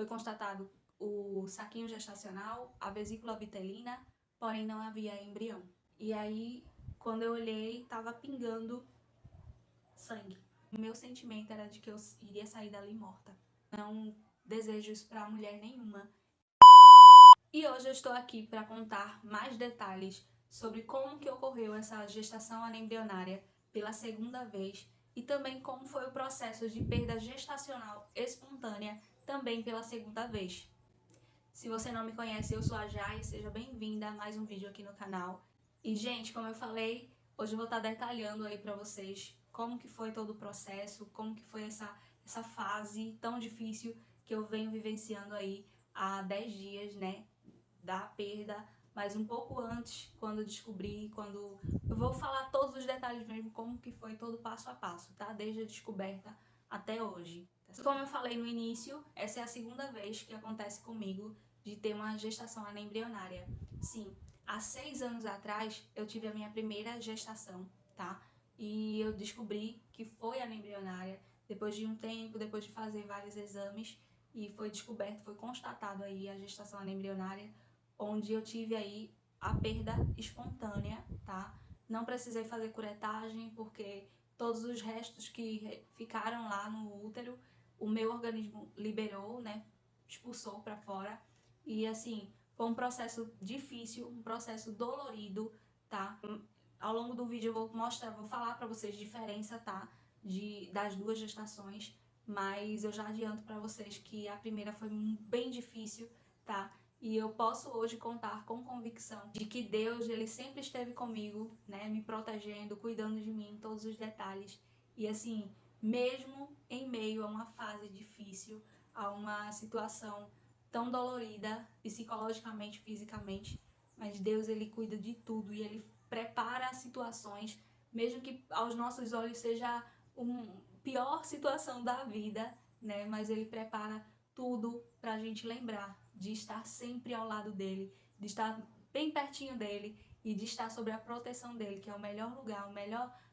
Foi constatado o saquinho gestacional, a vesícula vitelina, porém não havia embrião. E aí, quando eu olhei, tava pingando sangue. O meu sentimento era de que eu iria sair dali morta. Não desejo isso pra mulher nenhuma. E hoje eu estou aqui para contar mais detalhes sobre como que ocorreu essa gestação anembrionária pela segunda vez e também como foi o processo de perda gestacional espontânea também pela segunda vez. Se você não me conhece, eu sou a Jai, seja bem-vinda a mais um vídeo aqui no canal. E, gente, como eu falei, hoje eu vou estar detalhando aí para vocês como que foi todo o processo, como que foi essa fase tão difícil que eu venho vivenciando aí há 10 dias, né, da perda, mas um pouco antes, quando eu descobri, quando eu vou falar todos os detalhes mesmo, como que foi todo passo a passo, tá? Desde a descoberta até hoje. Como eu falei no início, essa é a segunda vez que acontece comigo de ter uma gestação anembrionária. Sim, há 6 anos atrás eu tive a minha primeira gestação, tá? E eu descobri que foi anembrionária depois de um tempo, depois de fazer vários exames, e foi descoberto, foi constatado aí a gestação anembrionária, onde eu tive aí a perda espontânea, tá? Não precisei fazer curetagem, porque todos os restos que ficaram lá no útero, o meu organismo liberou, né? Expulsou para fora. E assim, foi um processo difícil, um processo dolorido, tá? Ao longo do vídeo eu vou falar para vocês a diferença, tá? Das duas gestações, mas eu já adianto para vocês que a primeira foi bem difícil, tá? E eu posso hoje contar com convicção de que Deus, ele sempre esteve comigo, né, me protegendo, cuidando de mim em todos os detalhes. E assim, mesmo em meio a uma fase difícil, a uma situação tão dolorida, psicologicamente, fisicamente, mas Deus, ele cuida de tudo e ele prepara as situações, mesmo que aos nossos olhos seja a pior situação da vida, né, mas ele prepara tudo pra gente lembrar de estar sempre ao lado dele, de estar bem pertinho dele e de estar sob a proteção dele, que é o melhor lugar,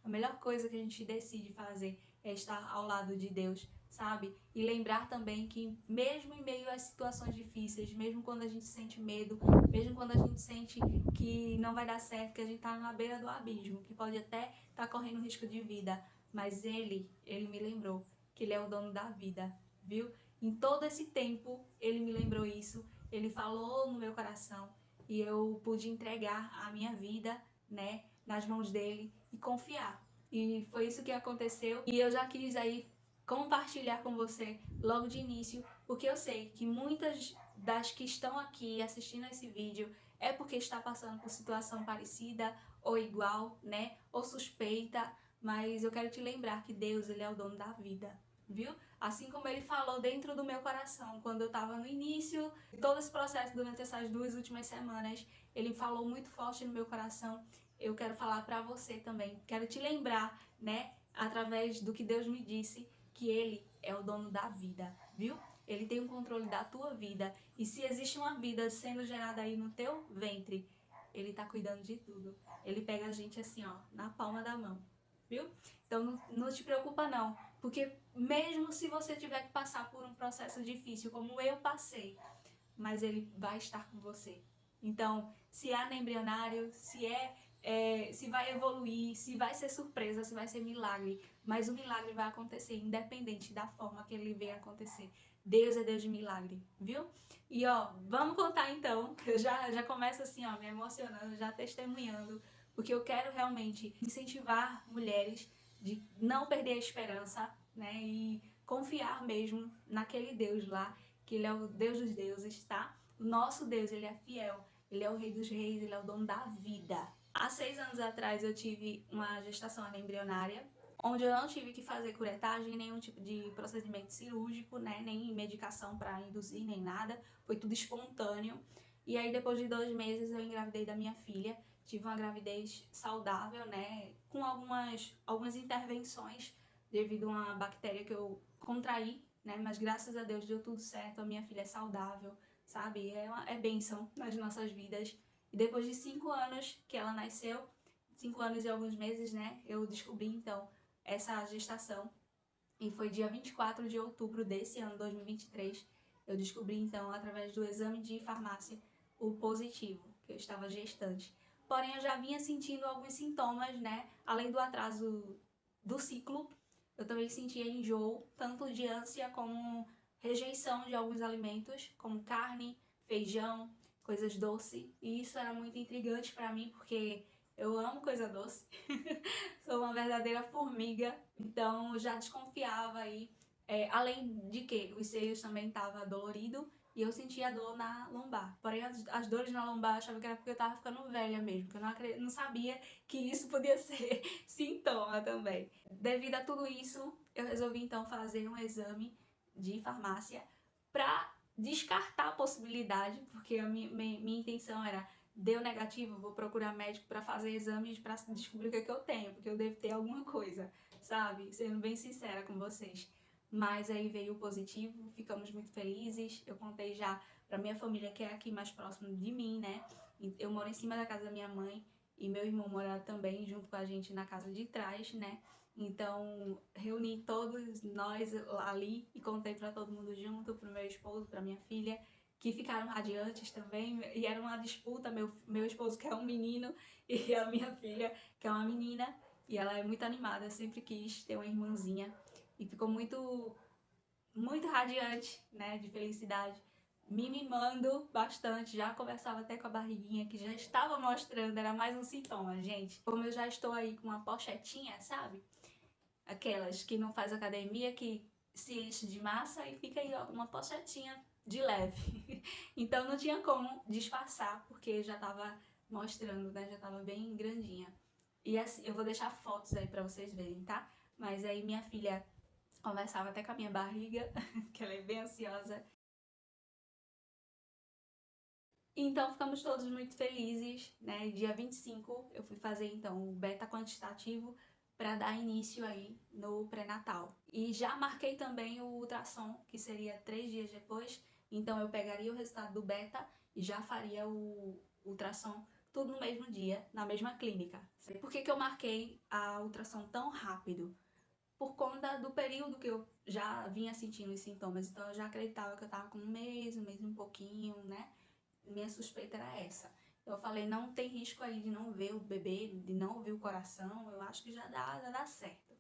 a melhor coisa que a gente decide fazer é estar ao lado de Deus, sabe? E lembrar também que mesmo em meio às situações difíceis, mesmo quando a gente sente medo, mesmo quando a gente sente que não vai dar certo, que a gente tá na beira do abismo, que pode até estar correndo risco de vida, mas ele me lembrou que ele é o dono da vida, viu? Em todo esse tempo, ele me lembrou isso, ele falou no meu coração e eu pude entregar a minha vida, né, nas mãos dele e confiar. E foi isso que aconteceu e eu já quis aí compartilhar com você logo de início, porque eu sei que muitas das que estão aqui assistindo esse vídeo é porque está passando por situação parecida ou igual, né, ou suspeita, mas eu quero te lembrar que Deus, ele é o dono da vida, viu? Assim como ele falou dentro do meu coração, quando eu estava no início de todo esse processo durante essas 2 últimas semanas, ele falou muito forte no meu coração. Eu quero falar para você também, quero te lembrar, né, através do que Deus me disse, que ele é o dono da vida, viu? Ele tem o controle da tua vida, e se existe uma vida sendo gerada aí no teu ventre, ele tá cuidando de tudo. Ele pega a gente assim, ó, na palma da mão, viu? Então não te preocupa não, porque mesmo se você tiver que passar por um processo difícil, como eu passei, mas ele vai estar com você. Então, se é anembrionário, se vai evoluir, se vai ser surpresa, se vai ser milagre, mas o milagre vai acontecer independente da forma que ele venha acontecer. Deus é Deus de milagre, viu? E ó, vamos contar então. Eu já começo assim, ó, me emocionando, já testemunhando, porque eu quero realmente incentivar mulheres de não perder a esperança, né? E confiar mesmo naquele Deus lá, que ele é o Deus dos deuses, tá? O nosso Deus, ele é fiel, ele é o Rei dos reis, ele é o dono da vida. Há 6 anos atrás eu tive uma gestação anembrionária, onde eu não tive que fazer curetagem, nenhum tipo de procedimento cirúrgico, né? Nem medicação para induzir, nem nada. Foi tudo espontâneo. E aí, depois de 2 meses, eu engravidei da minha filha. Tive uma gravidez saudável, né? Com algumas intervenções devido a uma bactéria que eu contraí, né? Mas graças a Deus deu tudo certo, a minha filha é saudável, sabe? É bênção nas nossas vidas. E depois de 5 anos que ela nasceu, 5 anos e alguns meses, né? Eu descobri, então, essa gestação. E foi dia 24 de outubro desse ano, 2023. eu descobri então, através do exame de farmácia, o positivo, que eu estava gestante. Porém, eu já vinha sentindo alguns sintomas, né? Além do atraso do ciclo, eu também sentia enjoo, tanto de ânsia como rejeição de alguns alimentos, como carne, feijão, coisas doces. E isso era muito intrigante para mim, porque eu amo coisa doce. Sou uma verdadeira formiga, então eu já desconfiava aí. Além de que os seios também estavam doloridos e eu sentia dor na lombar. Porém, as dores na lombar eu achava que era porque eu tava ficando velha mesmo, porque eu não sabia que isso podia ser sintoma também. Devido a tudo isso, eu resolvi então fazer um exame de farmácia para descartar a possibilidade, porque a minha intenção era: deu negativo, vou procurar médico para fazer exames para descobrir o que eu tenho, porque eu devo ter alguma coisa, sabe? Sendo bem sincera com vocês. Mas aí veio o positivo, ficamos muito felizes. Eu contei já para minha família, que é aqui mais próximo de mim, né? Eu moro em cima da casa da minha mãe e meu irmão mora também junto com a gente na casa de trás, né? Então, reuni todos nós ali e contei para todo mundo junto, pro meu esposo, para minha filha, que ficaram radiantes também, e era uma disputa, meu esposo que é um menino e a minha filha que é uma menina, e ela é muito animada, sempre quis ter uma irmãzinha, e ficou muito radiante, né, de felicidade, me mimando bastante, já conversava até com a barriguinha, que já estava mostrando, era mais um sintoma, gente. Como eu já estou aí com uma pochetinha, sabe? Aquelas que não faz academia, que se enche de massa e fica aí, ó, uma pochetinha de leve. Então não tinha como disfarçar, porque já tava mostrando, né? Já tava bem grandinha. E assim, eu vou deixar fotos aí pra vocês verem, tá? Mas aí minha filha conversava até com a minha barriga, que ela é bem ansiosa. Então ficamos todos muito felizes, né? Dia 25 eu fui fazer então o beta quantitativo para dar início aí no pré-natal. E já marquei também o ultrassom, que seria 3 dias depois. Então eu pegaria o resultado do beta e já faria o ultrassom tudo no mesmo dia, na mesma clínica. Por que eu marquei a ultrassom tão rápido? Por conta do período que eu já vinha sentindo os sintomas. Então eu já acreditava que eu tava com um mês e um pouquinho, né? Minha suspeita era essa. Eu falei, não tem risco aí de não ver o bebê, de não ouvir o coração, eu acho que já dá certo.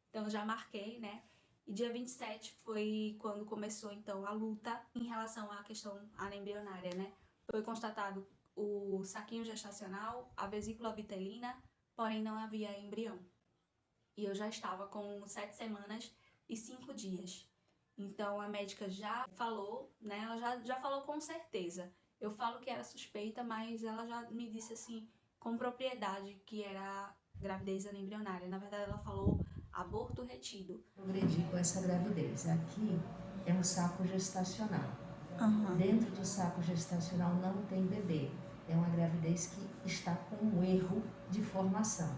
Então já marquei, né? E dia 27 foi quando começou então a luta em relação à questão anembrionária, né? Foi constatado o saquinho gestacional, a vesícula vitelina, porém não havia embrião. E eu já estava com 7 semanas e 5 dias. Então a médica já falou, né? Ela já falou com certeza. Eu falo que era suspeita, mas ela já me disse assim, com propriedade, que era gravidez anembrionária. Na verdade, ela falou aborto retido. Progredi com essa gravidez. Aqui é um saco gestacional. Uhum. Dentro do saco gestacional não tem bebê. É uma gravidez que está com um erro de formação.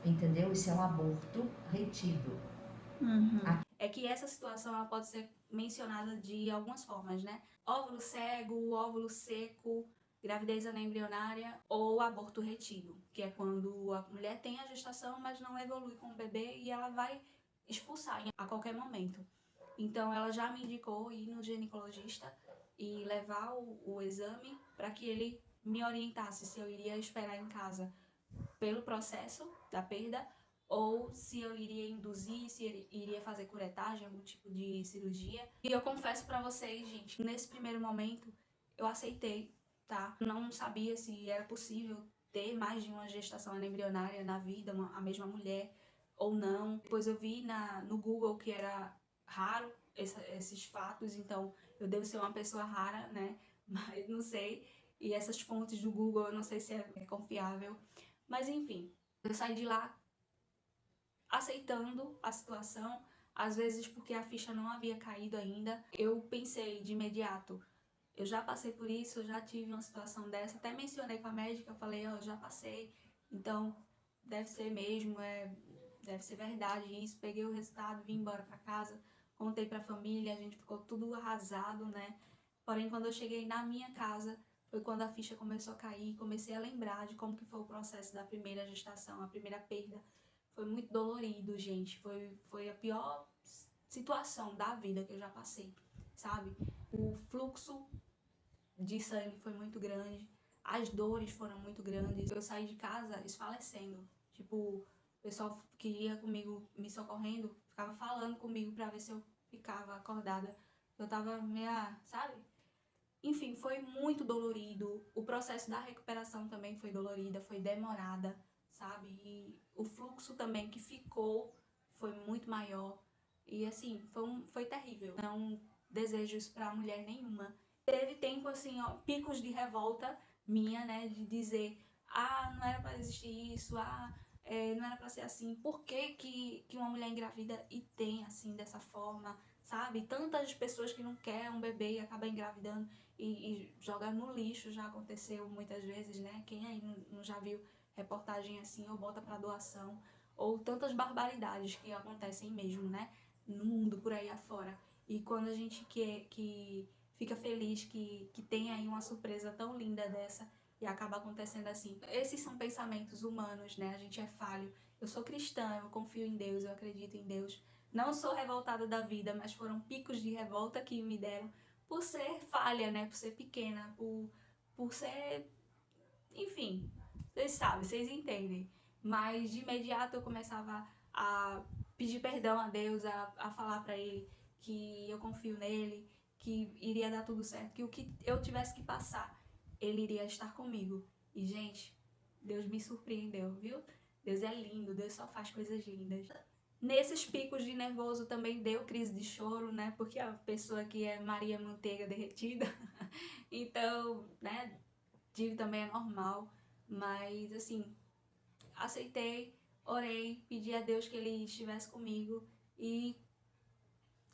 Entendeu? Isso é um aborto retido. É que essa situação ela pode ser mencionada de algumas formas, né? Óvulo cego, óvulo seco, gravidez anembrionária ou aborto retido, que é quando a mulher tem a gestação, mas não evolui com o bebê e ela vai expulsar a qualquer momento. Então ela já me indicou ir no ginecologista e levar o exame para que ele me orientasse se eu iria esperar em casa pelo processo da perda ou se eu iria induzir, se ele iria fazer curetagem, algum tipo de cirurgia. E eu confesso para vocês, gente, nesse primeiro momento eu aceitei, tá? Não sabia se era possível ter mais de uma gestação anembrionária na vida, a mesma mulher ou não. Depois eu vi no Google que era raro esses fatos, então eu devo ser uma pessoa rara, né? Mas não sei. E essas fontes do Google eu não sei se é confiável. Mas enfim, eu saí de lá aceitando a situação, às vezes porque a ficha não havia caído ainda. Eu pensei de imediato, eu já passei por isso, eu já tive uma situação dessa, até mencionei com a médica, eu falei, ó, eu já passei, então deve ser mesmo, deve ser verdade isso. Peguei o resultado, vim embora pra casa, contei pra família, a gente ficou tudo arrasado, né? Porém, quando eu cheguei na minha casa, foi quando a ficha começou a cair, comecei a lembrar de como que foi o processo da primeira gestação, a primeira perda. Foi muito dolorido, gente. Foi a pior situação da vida que eu já passei, sabe? O fluxo de sangue foi muito grande, as dores foram muito grandes. Eu saí de casa esfalecendo. Tipo, o pessoal que ia comigo me socorrendo ficava falando comigo pra ver se eu ficava acordada. Eu tava meia, sabe? Enfim, foi muito dolorido. O processo da recuperação também foi dolorida, foi demorada, sabe? E o fluxo também que ficou foi muito maior. E assim, foi terrível. Não desejo isso pra mulher nenhuma. Teve tempo, assim, ó, picos de revolta minha, né? De dizer, ah, não era pra existir isso, não era pra ser assim. Por que uma mulher engravida e tem, assim, dessa forma, sabe? Tantas pessoas que não querem um bebê e acabam engravidando e joga no lixo, já aconteceu muitas vezes, né? Quem aí não já viu reportagem assim, ou bota pra doação, ou tantas barbaridades que acontecem mesmo, né? No mundo, por aí afora. E quando a gente que fica feliz que tem aí uma surpresa tão linda dessa e acaba acontecendo assim. Esses são pensamentos humanos, né? A gente é falho. Eu sou cristã, eu confio em Deus, eu acredito em Deus. Não sou revoltada da vida, mas foram picos de revolta que me deram por ser falha, né? Por ser pequena, por ser... Enfim, vocês sabem, vocês entendem. Mas de imediato eu começava a pedir perdão a Deus, a falar pra Ele que eu confio nele, que iria dar tudo certo, que o que eu tivesse que passar, Ele iria estar comigo. E, gente, Deus me surpreendeu, viu? Deus é lindo, Deus só faz coisas lindas. Nesses picos de nervoso também deu crise de choro, né? Porque a pessoa que é Maria Manteiga derretida, então, né? Tive também é normal, mas assim, aceitei, orei, pedi a Deus que Ele estivesse comigo e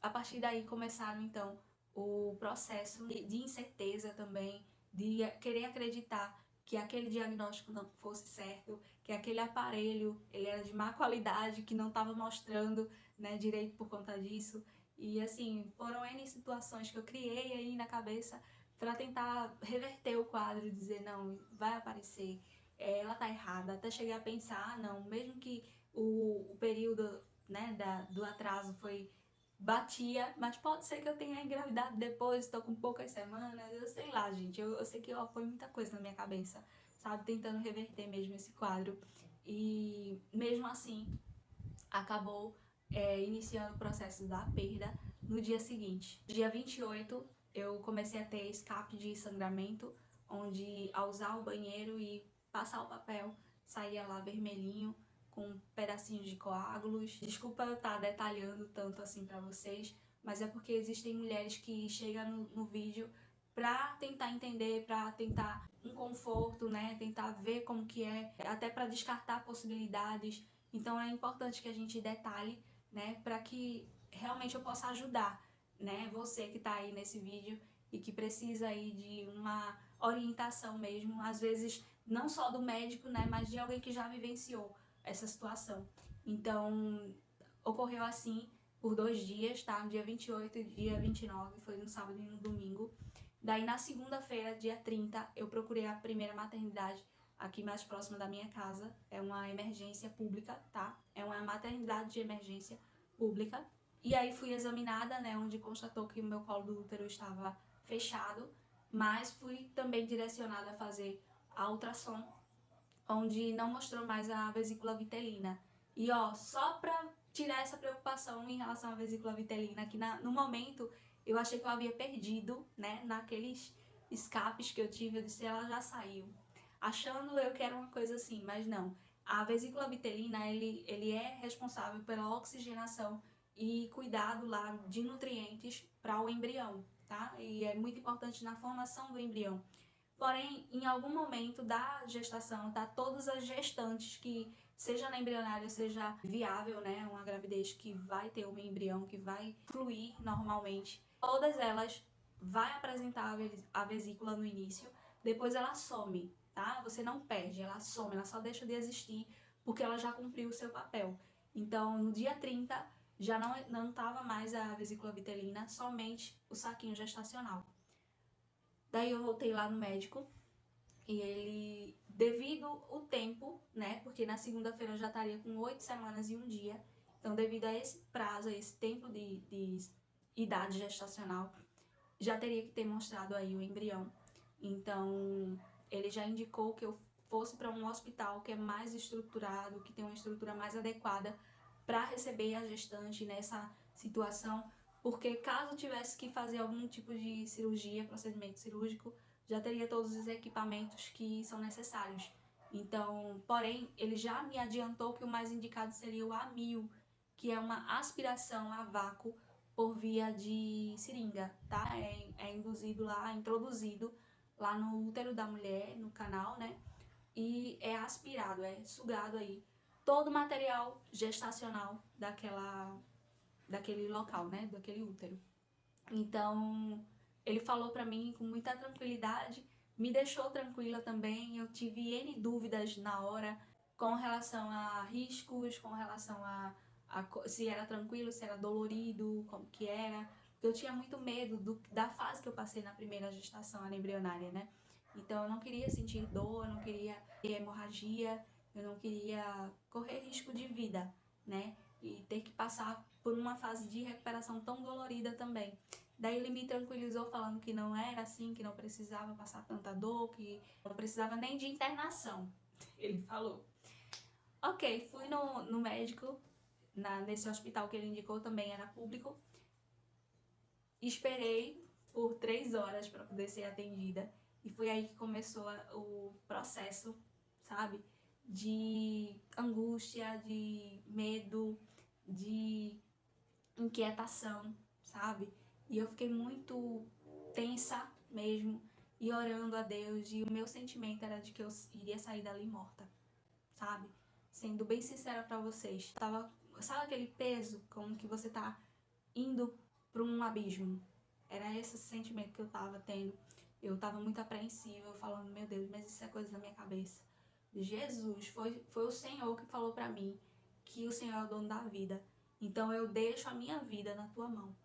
a partir daí começaram então o processo de incerteza também, de querer acreditar que aquele diagnóstico não fosse certo, que aquele aparelho ele era de má qualidade, que não estava mostrando, né, direito por conta disso. E assim, foram N situações que eu criei aí na cabeça para tentar reverter o quadro, dizer, não, vai aparecer, ela tá errada, até cheguei a pensar, não, mesmo que o período, né, do atraso batia, mas pode ser que eu tenha engravidado depois, tô com poucas semanas, eu sei lá, gente, eu sei que ó, foi muita coisa na minha cabeça, sabe, tentando reverter mesmo esse quadro, e mesmo assim, acabou iniciando o processo da perda no dia seguinte. Dia 28, eu comecei a ter escape de sangramento, onde ao usar o banheiro e passar o papel, saía lá vermelhinho, com pedacinhos de coágulos. Desculpa eu estar detalhando tanto assim pra vocês, mas é porque existem mulheres que chegam no vídeo pra tentar entender, pra tentar um conforto, né, tentar ver como que é, até pra descartar possibilidades. Então é importante que a gente detalhe, né, para que realmente eu possa ajudar, né, você que tá aí nesse vídeo e que precisa aí de uma orientação mesmo, às vezes não só do médico, né, mas de alguém que já vivenciou essa situação. Então, ocorreu assim por 2 dias, tá? No dia 28 e dia 29, foi no sábado e no domingo. Daí na segunda-feira, dia 30, eu procurei a primeira maternidade aqui mais próxima da minha casa. É uma emergência pública, tá? É uma maternidade de emergência pública. E aí fui examinada, né, onde constatou que o meu colo do útero estava fechado, mas fui também direcionada a fazer a ultrassom, onde não mostrou mais a vesícula vitelina. E ó, só pra tirar essa preocupação em relação à vesícula vitelina, que no momento eu achei que eu havia perdido, né, naqueles escapes que eu tive, eu disse, ela já saiu. Achando eu que era uma coisa assim, mas não. A vesícula vitelina, ele é responsável pela oxigenação e cuidado lá de nutrientes para o embrião, tá? E é muito importante na formação do embrião. Porém, em algum momento da gestação, tá? Todas as gestantes que, seja na embrionária, seja viável, né? Uma gravidez que vai ter um embrião, que vai fluir normalmente, todas elas vai apresentar a vesícula no início, depois ela some, tá? Você não perde, ela some, ela só deixa de existir porque ela já cumpriu o seu papel. Então, no dia 30, já não tava mais a vesícula vitelina, somente o saquinho gestacional. Daí eu voltei lá no médico e ele, devido o tempo, né, porque na segunda-feira eu já estaria com 8 semanas e um dia, então devido a esse prazo, a esse tempo de idade gestacional, já teria que ter mostrado aí o embrião. Então, ele já indicou que eu fosse para um hospital que é mais estruturado, que tem uma estrutura mais adequada para receber a gestante nessa situação, porque caso tivesse que fazer algum tipo de cirurgia, procedimento cirúrgico, já teria todos os equipamentos que são necessários. Então, porém, ele já me adiantou que o mais indicado seria o AMIO, que é uma aspiração a vácuo por via de seringa, tá? É induzido lá, introduzido lá no útero da mulher, no canal, né? E é aspirado, é sugado aí todo o material gestacional daquele local, né? Daquele útero. Então, ele falou pra mim com muita tranquilidade, me deixou tranquila também. Eu tive N dúvidas na hora com relação a riscos, com relação a se era tranquilo, se era dolorido, como que era. Porque eu tinha muito medo da fase que eu passei na primeira gestação embrionária, né? Então eu não queria sentir dor, eu não queria ter hemorragia, eu não queria correr risco de vida, né? E ter que passar por uma fase de recuperação tão dolorida também. Daí ele me tranquilizou falando que não era assim, que não precisava passar tanta dor, que não precisava nem de internação. Ele falou. Ok, fui no médico, nesse hospital que ele indicou também era público. Esperei por 3 horas para poder ser atendida. E foi aí que começou o processo, sabe? De angústia, de medo, de inquietação, sabe? E eu fiquei muito tensa mesmo e orando a Deus. E o meu sentimento era de que eu iria sair dali morta, sabe? Sendo bem sincera pra vocês. Sabe aquele peso como que você tá indo pra um abismo? Era esse sentimento que eu tava tendo. Eu tava muito apreensiva, falando, meu Deus, mas isso é coisa da minha cabeça. Jesus, foi o Senhor que falou pra mim que o Senhor é o dono da vida. Então eu deixo a minha vida na tua mão.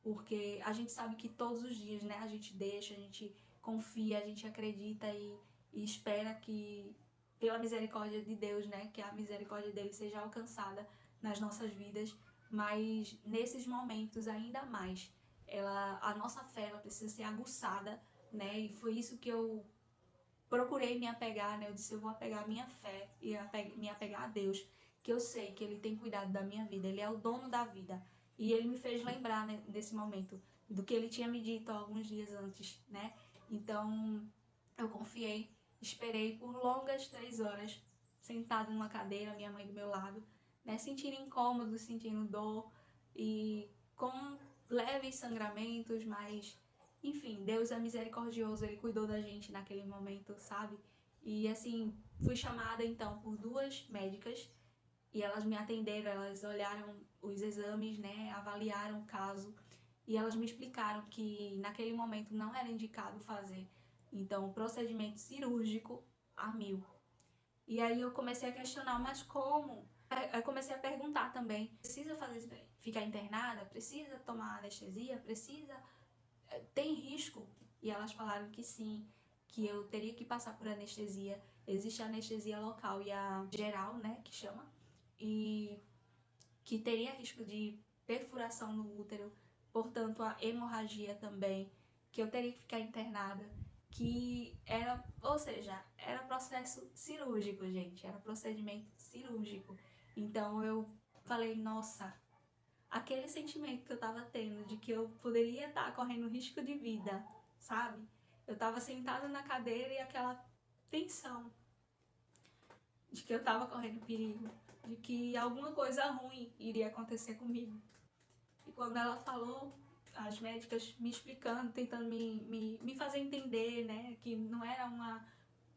Porque a gente sabe que todos os dias, né, a gente deixa, a gente confia, a gente acredita e espera que, pela misericórdia de Deus, né, que a misericórdia dele seja alcançada nas nossas vidas. Mas nesses momentos, ainda mais, a nossa fé ela precisa ser aguçada, né? E foi isso que eu procurei me apegar, né? Eu disse, eu vou apegar a minha fé e me apegar a Deus, que eu sei que Ele tem cuidado da minha vida, Ele é o dono da vida. E Ele me fez lembrar, né, nesse momento, do que Ele tinha me dito alguns dias antes, né? Então, eu confiei, esperei por longas 3 horas, sentada numa cadeira, minha mãe do meu lado, né? Sentindo incômodo, sentindo dor e com leves sangramentos, mas enfim, Deus é misericordioso, Ele cuidou da gente naquele momento, sabe? E assim, fui chamada então por 2 médicas e elas me atenderam, elas olharam os exames, né? Avaliaram o caso e elas me explicaram que naquele momento não era indicado fazer, então, o procedimento cirúrgico a 1000. E aí eu comecei a questionar, mas como? Eu comecei a perguntar também, precisa ficar internada? Precisa tomar anestesia? Precisa tem risco? E elas falaram que sim, que eu teria que passar por anestesia. Existe a anestesia local e a geral, né, que chama, e que teria risco de perfuração no útero, portanto a hemorragia também, que eu teria que ficar internada, que era, ou seja, era processo cirúrgico, gente, era procedimento cirúrgico. Então eu falei, nossa, aquele sentimento que eu tava tendo de que eu poderia estar correndo risco de vida, sabe? Eu tava sentada na cadeira e aquela tensão de que eu tava correndo perigo, de que alguma coisa ruim iria acontecer comigo. E quando ela falou, as médicas me explicando, tentando me fazer entender, né, que não era uma...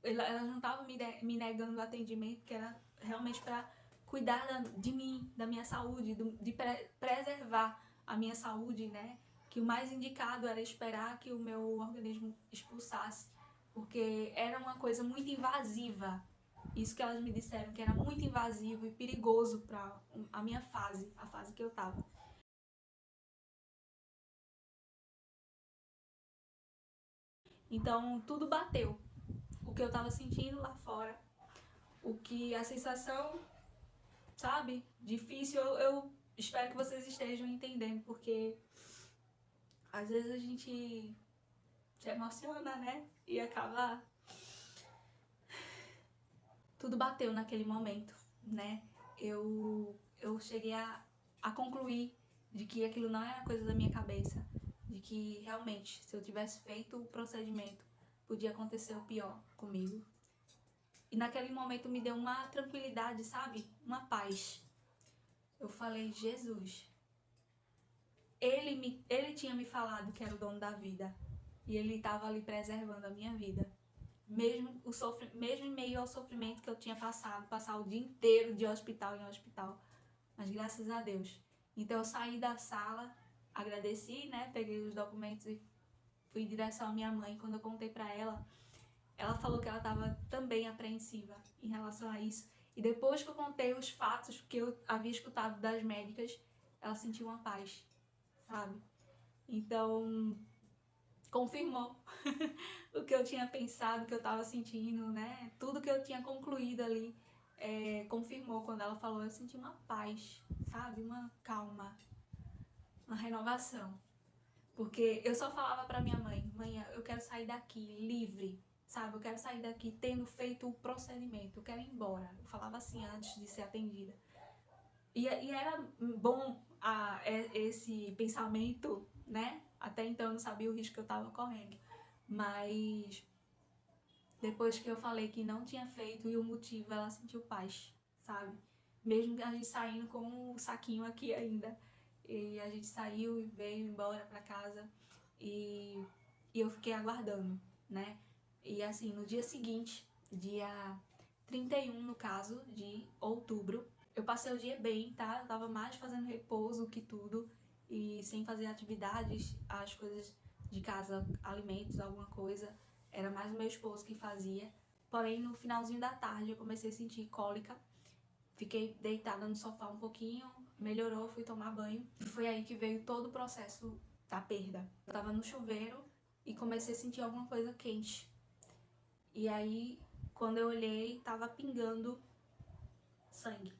Elas não estavam me negando o atendimento, que era realmente para cuidar de mim, da minha saúde, de preservar a minha saúde, né? Que o mais indicado era esperar que o meu organismo expulsasse, porque era uma coisa muito invasiva. Isso que elas me disseram, que era muito invasivo e perigoso para a minha fase, a fase que eu tava. Então, tudo bateu. O que eu tava sentindo lá fora, o que a sensação, sabe, difícil, eu espero que vocês estejam entendendo, porque Às vezes a gente se emociona, né? E acaba... Tudo bateu naquele momento, né? Eu cheguei a concluir de que aquilo não era coisa da minha cabeça, de que realmente, se eu tivesse feito o procedimento, podia acontecer o pior comigo. E naquele momento me deu uma tranquilidade, sabe? Uma paz. Eu falei, Jesus, ele tinha me falado que era o dono da vida. E ele estava ali preservando a minha vida. Mesmo em meio ao sofrimento que eu tinha passar o dia inteiro de hospital em hospital. Mas graças a Deus. Então eu saí da sala, agradeci, né? Peguei os documentos e fui em direção à minha mãe. Quando eu contei pra ela, ela falou que ela estava também apreensiva em relação a isso. E depois que eu contei os fatos que eu havia escutado das médicas, ela sentiu uma paz, sabe? Então, confirmou o que eu tinha pensado, o que eu estava sentindo, né? Tudo que eu tinha concluído ali, confirmou quando ela falou. Eu senti uma paz, sabe? Uma calma, uma renovação. Porque eu só falava pra minha mãe, mãe, eu quero sair daqui livre, sabe? Eu quero sair daqui tendo feito o procedimento, eu quero ir embora. Eu falava assim antes de ser atendida. E era bom esse pensamento, né? Até então eu não sabia o risco que eu tava correndo. Mas depois que eu falei que não tinha feito e o motivo, ela sentiu paz, sabe? Mesmo a gente saindo com um saquinho aqui ainda. E a gente saiu e veio embora pra casa. E eu fiquei aguardando, né? E assim, no dia seguinte, dia 31 no caso, de outubro, eu passei o dia bem, tá? Eu tava mais fazendo repouso que tudo. E sem fazer atividades, as coisas de casa, alimentos, alguma coisa. Era mais o meu esposo que fazia. Porém, no finalzinho da tarde, eu comecei a sentir cólica. Fiquei deitada no sofá um pouquinho, melhorou, fui tomar banho. E foi aí que veio todo o processo da perda. Eu tava no chuveiro e comecei a sentir alguma coisa quente. E aí, quando eu olhei, tava pingando sangue,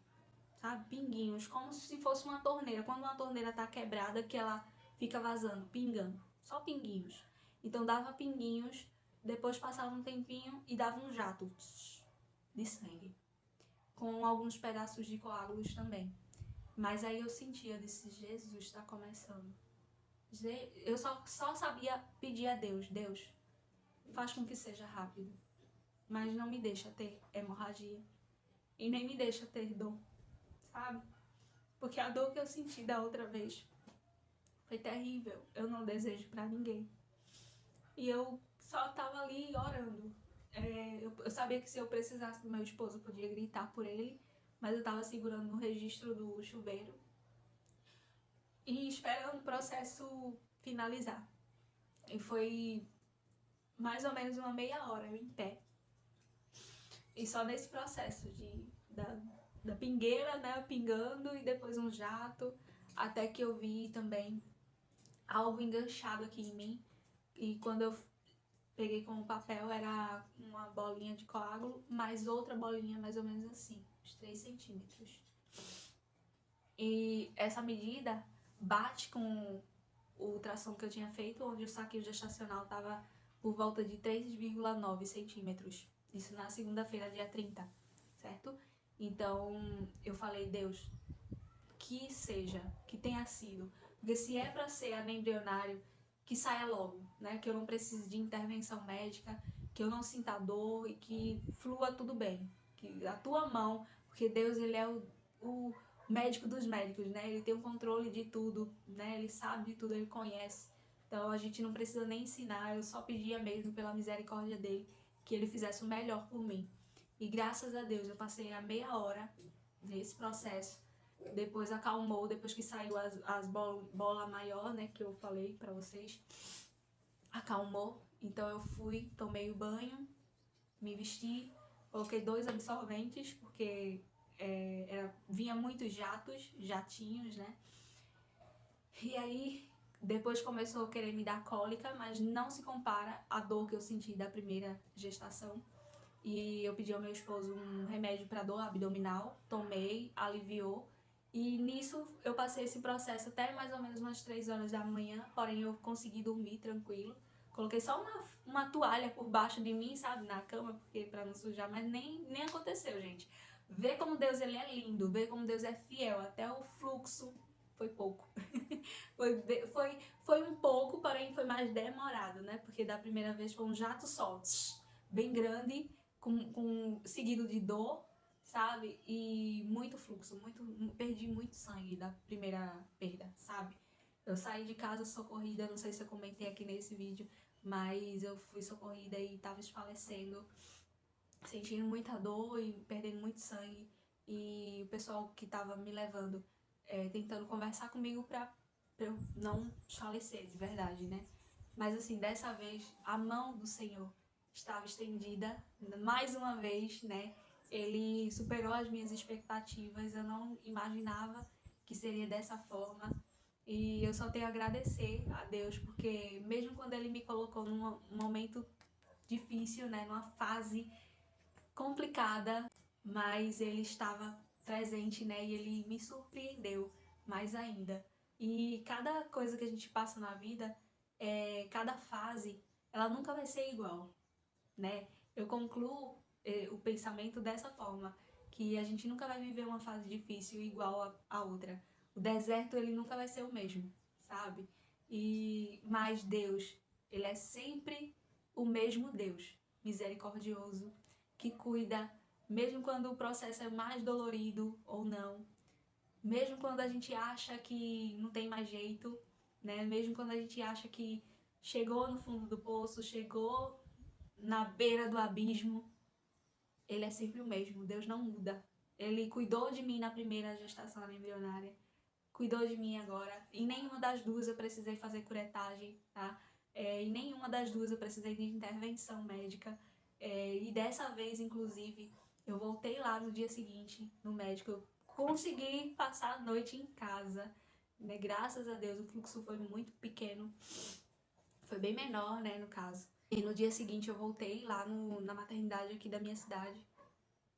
sabe? Pinguinhos, como se fosse uma torneira. Quando uma torneira tá quebrada, que ela fica vazando, pingando. Só pinguinhos. Então dava pinguinhos, depois passava um tempinho e dava um jato de sangue. Com alguns pedaços de coágulos também. Mas aí eu sentia, eu disse, Jesus, tá começando. Eu só sabia pedir a Deus, Deus, faz com que seja rápido. Mas não me deixa ter hemorragia. E nem me deixa ter dor, sabe? Porque a dor que eu senti da outra vez foi terrível. Eu não desejo pra ninguém. E eu só tava ali orando. Eu sabia que se eu precisasse do meu esposo, eu podia gritar por ele. Mas eu tava segurando no registro do chuveiro. E esperando o processo finalizar. E foi mais ou menos uma meia hora eu em pé. E só nesse processo da pingueira, né, pingando, e depois um jato, até que eu vi também algo enganchado aqui em mim. E quando eu peguei com o papel, era uma bolinha de coágulo, mais outra bolinha mais ou menos assim, uns 3 centímetros. E essa medida bate com o ultrassom que eu tinha feito, onde o saquinho gestacional estava por volta de 3,9 centímetros. Isso na segunda-feira, dia 30, certo? Então, eu falei, Deus, que seja, que tenha sido. Porque se é para ser anembrionário, que saia logo, né? Que eu não precise de intervenção médica, que eu não sinta dor e que flua tudo bem. Que a tua mão, porque Deus, ele é o médico dos médicos, né? Ele tem o controle de tudo, né? Ele sabe de tudo, ele conhece. Então a gente não precisa nem ensinar, eu só pedia mesmo pela misericórdia dele que ele fizesse o melhor por mim. E graças a Deus eu passei a meia hora nesse processo. Depois acalmou, depois que saiu as bola maior, né, que eu falei pra vocês. Acalmou, então eu fui, tomei o banho, me vesti, coloquei 2 absorventes, porque vinha muitos jatinhos, né? E aí, depois começou a querer me dar cólica, mas não se compara à dor que eu senti da primeira gestação. E eu pedi ao meu esposo um remédio para dor abdominal, tomei, aliviou. E nisso eu passei esse processo até mais ou menos umas 3 horas da manhã, porém eu consegui dormir tranquilo. Coloquei só uma toalha por baixo de mim, sabe, na cama, porque pra não sujar, mas nem aconteceu, gente. Vê como Deus ele é lindo, vê como Deus é fiel, até o fluxo foi pouco. foi um pouco, porém foi mais demorado, né? Porque da primeira vez foi um jato só, bem grande, seguido de dor, sabe? E muito fluxo, perdi muito sangue da primeira perda, sabe? Eu saí de casa socorrida, não sei se eu comentei aqui nesse vídeo, mas eu fui socorrida e tava desfalecendo, sentindo muita dor e perdendo muito sangue. E o pessoal que tava me levando, tentando conversar comigo pra eu não falecer de verdade, né? Mas assim, dessa vez, a mão do Senhor estava estendida, mais uma vez, né? Ele superou as minhas expectativas, eu não imaginava que seria dessa forma. E eu só tenho a agradecer a Deus, porque mesmo quando Ele me colocou num momento difícil, né? Numa fase complicada, mas Ele estava presente, né? E Ele me surpreendeu mais ainda. E cada coisa que a gente passa na vida, cada fase, ela nunca vai ser igual, né? Eu concluo o pensamento dessa forma, que a gente nunca vai viver uma fase difícil igual a outra. O deserto, ele nunca vai ser o mesmo, sabe? Mas Deus, ele é sempre o mesmo Deus, misericordioso, que cuida, mesmo quando o processo é mais dolorido ou não, mesmo quando a gente acha que não tem mais jeito, né? Mesmo quando a gente acha que chegou no fundo do poço, chegou na beira do abismo, ele é sempre o mesmo, Deus não muda. Ele cuidou de mim na primeira gestação embrionária, cuidou de mim agora. Em nenhuma das duas eu precisei fazer curetagem, tá? Em nenhuma das duas eu precisei de intervenção médica. E dessa vez, inclusive, eu voltei lá no dia seguinte, no médico. Eu consegui passar a noite em casa, né? Graças a Deus, o fluxo foi muito pequeno. Foi bem menor, né, no caso. E no dia seguinte eu voltei lá na maternidade aqui da minha cidade.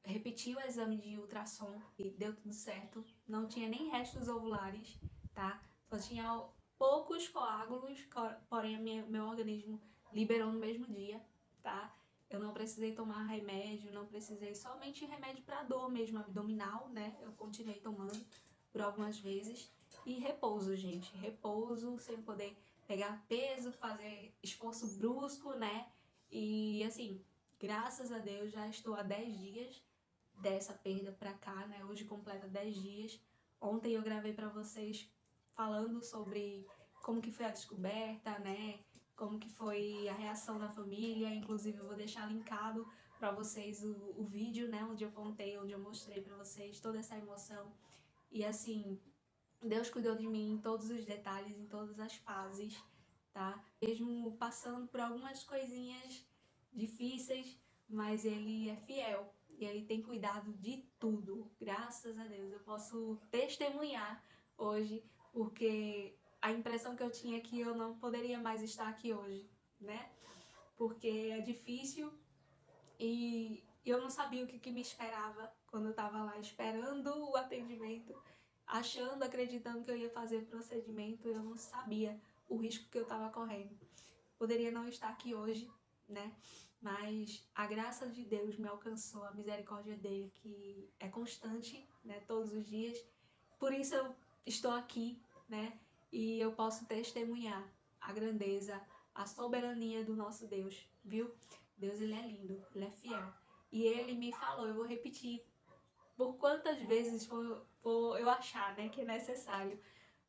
Repeti o exame de ultrassom e deu tudo certo. Não tinha nem restos ovulares, tá? Só tinha poucos coágulos, porém meu organismo liberou no mesmo dia, tá? Eu não precisei tomar remédio, não precisei, somente remédio para dor mesmo, abdominal, né? Eu continuei tomando por algumas vezes. E repouso, gente. Repouso, sem poder pegar peso, fazer esforço brusco, né? E assim, graças a Deus já estou há 10 dias dessa perda pra cá, né? Hoje completa 10 dias. Ontem eu gravei pra vocês falando sobre como que foi a descoberta, né? Como que foi a reação da família. Inclusive eu vou deixar linkado pra vocês o vídeo, né? Onde eu contei, onde eu mostrei pra vocês toda essa emoção. E assim, Deus cuidou de mim em todos os detalhes, em todas as fases, tá? Mesmo passando por algumas coisinhas difíceis, mas Ele é fiel e Ele tem cuidado de tudo. Graças a Deus, eu posso testemunhar hoje, porque a impressão que eu tinha é que eu não poderia mais estar aqui hoje, né? Porque é difícil e eu não sabia o que me esperava quando eu estava lá esperando o atendimento, achando, acreditando que eu ia fazer o procedimento. Eu não sabia o risco que eu estava correndo. Poderia não estar aqui hoje, né? Mas a graça de Deus me alcançou, a misericórdia dele, que é constante, né? Todos os dias. Por isso eu estou aqui, né? E eu posso testemunhar a grandeza, a soberania do nosso Deus, viu? Deus, ele é lindo, ele é fiel. E ele me falou, eu vou repetir por quantas vezes for eu achar, né, que é necessário.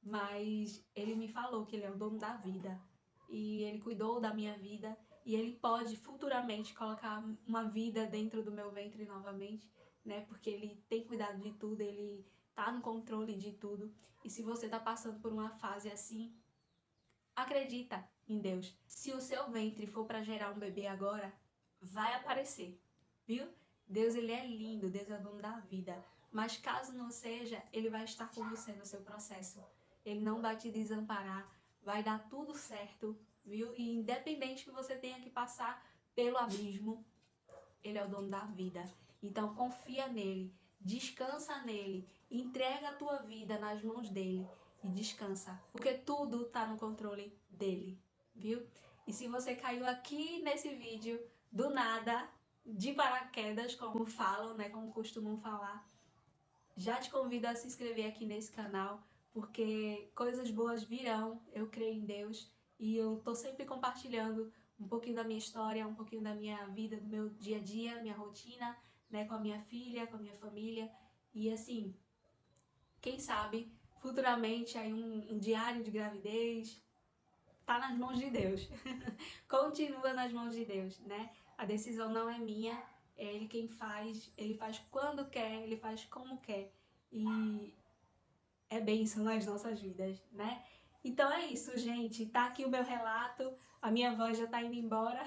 Mas ele me falou que ele é o dono da vida. E ele cuidou da minha vida. E ele pode futuramente colocar uma vida dentro do meu ventre novamente, né? Porque ele tem cuidado de tudo, ele tá no controle de tudo. E se você tá passando por uma fase assim, acredita em Deus. Se o seu ventre for para gerar um bebê agora, vai aparecer, viu? Deus, ele é lindo, Deus é o dono da vida. Mas caso não seja, ele vai estar com você no seu processo. Ele não vai te desamparar, vai dar tudo certo, viu? E independente que você tenha que passar pelo abismo, ele é o dono da vida. Então confia nele. Descansa nele, entrega a tua vida nas mãos dele e descansa, porque tudo tá no controle dele, viu? E se você caiu aqui nesse vídeo do nada, de paraquedas, como falam, né, como costumam falar, já te convido a se inscrever aqui nesse canal, porque coisas boas virão, eu creio em Deus, e eu tô sempre compartilhando um pouquinho da minha história, um pouquinho da minha vida, do meu dia a dia, minha rotina, né, com a minha filha, com a minha família, e assim, quem sabe, futuramente aí um diário de gravidez, tá nas mãos de Deus. Continua nas mãos de Deus, né? A decisão não é minha, é Ele quem faz, Ele faz quando quer, Ele faz como quer. E é bênção nas nossas vidas, né? Então é isso, gente. Tá aqui o meu relato. A minha voz já tá indo embora,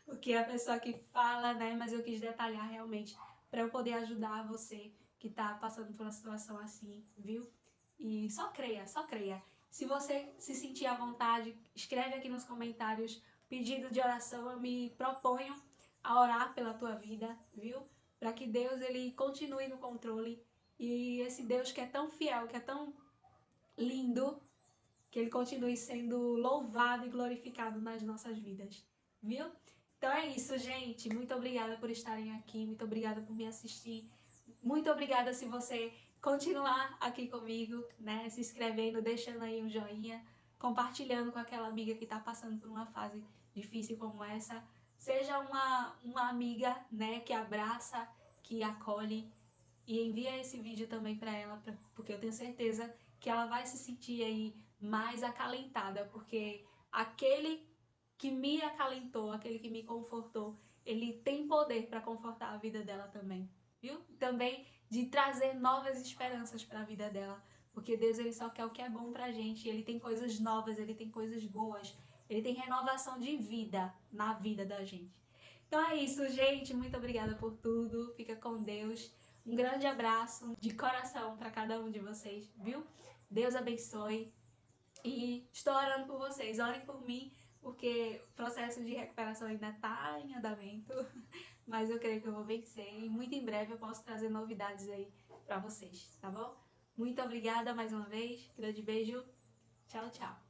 porque é a pessoa que fala, né? Mas eu quis detalhar realmente para eu poder ajudar você que tá passando por uma situação assim, viu? E só creia, só creia. Se você se sentir à vontade, escreve aqui nos comentários pedido de oração. Eu me proponho a orar pela tua vida, viu? Para que Deus ele continue no controle e esse Deus que é tão fiel, que é tão lindo, que ele continue sendo louvado e glorificado nas nossas vidas, viu? Então é isso, gente. Muito obrigada por estarem aqui, muito obrigada por me assistir. Muito obrigada se você continuar aqui comigo, né? Se inscrevendo, deixando aí um joinha, compartilhando com aquela amiga que está passando por uma fase difícil como essa. Seja uma amiga, né, que abraça, que acolhe e envia esse vídeo também para ela, porque eu tenho certeza que ela vai se sentir aí mais acalentada, porque aquele que me acalentou, aquele que me confortou, ele tem poder para confortar a vida dela também, viu? Também de trazer novas esperanças para a vida dela, porque Deus ele só quer o que é bom pra gente, ele tem coisas novas, ele tem coisas boas, ele tem renovação de vida na vida da gente. Então é isso, gente, muito obrigada por tudo, fica com Deus. Um grande abraço de coração para cada um de vocês, viu? Deus abençoe e estou orando por vocês, orem por mim, porque o processo de recuperação ainda está em andamento, mas eu creio que eu vou vencer e muito em breve eu posso trazer novidades aí para vocês, tá bom? Muito obrigada mais uma vez, grande beijo, tchau, tchau.